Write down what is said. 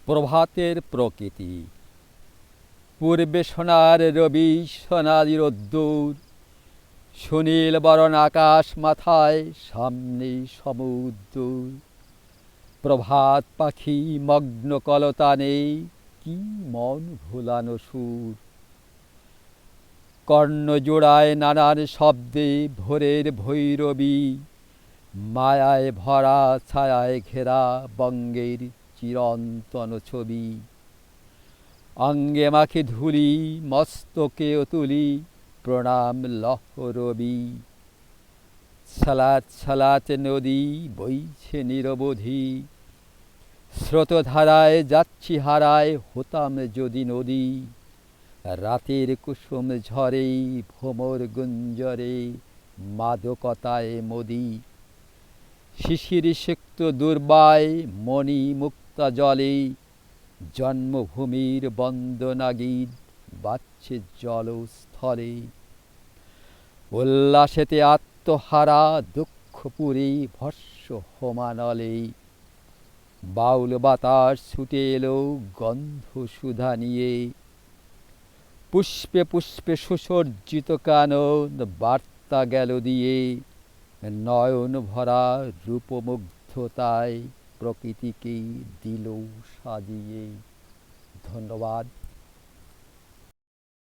প্রভাতের প্রকৃতি। পূর্বে সোনার রবি সোনালি রোদ্দুর, সুনীল বরণ আকাশ মাথায়, সামনে সমুদ্র। প্রভাত পাখি মগ্ন কলতানে, কি মন ভোলানো সুর। কর্ণ জোড়ায় নানান শব্দে ভোরের ভৈরবী, মায়ায় ভরা ছায়ায় ঘেরা বঙ্গের চিরন্তন ছবি। অঙ্গে মাখি ধুলি মস্তকেও তুলি, প্রণাম লহরবি। ছলাৎ ছলাৎ নদী বইছে নিরবধি, স্রোতধারায় যাচ্ছি হারায়, হতাম যদি নদী। রাতের কুসুম ঝরে ভ্রমর গুঞ্জরে, মাদকতায় মদি। শিশির সিক্ত দুর্বায় মণি মুক্তা জলে, জন্মভূমির বন্দনা গীত বাজছে জলস্থলে। উল্লাসেতে আত্মহারা দুঃখপুরী ভস্ম হোমানলে। বাউল বাতাস ছুটে এলো গন্ধ সুধা নিয়ে, পুষ্পে পুষ্পে সুসজ্জিত কানন বার্তা গেল দিয়ে। নয়ন ভরা রূপমুগ্ধতায় প্রকৃতিকে দিল সাজিয়ে। ধন্যবাদ।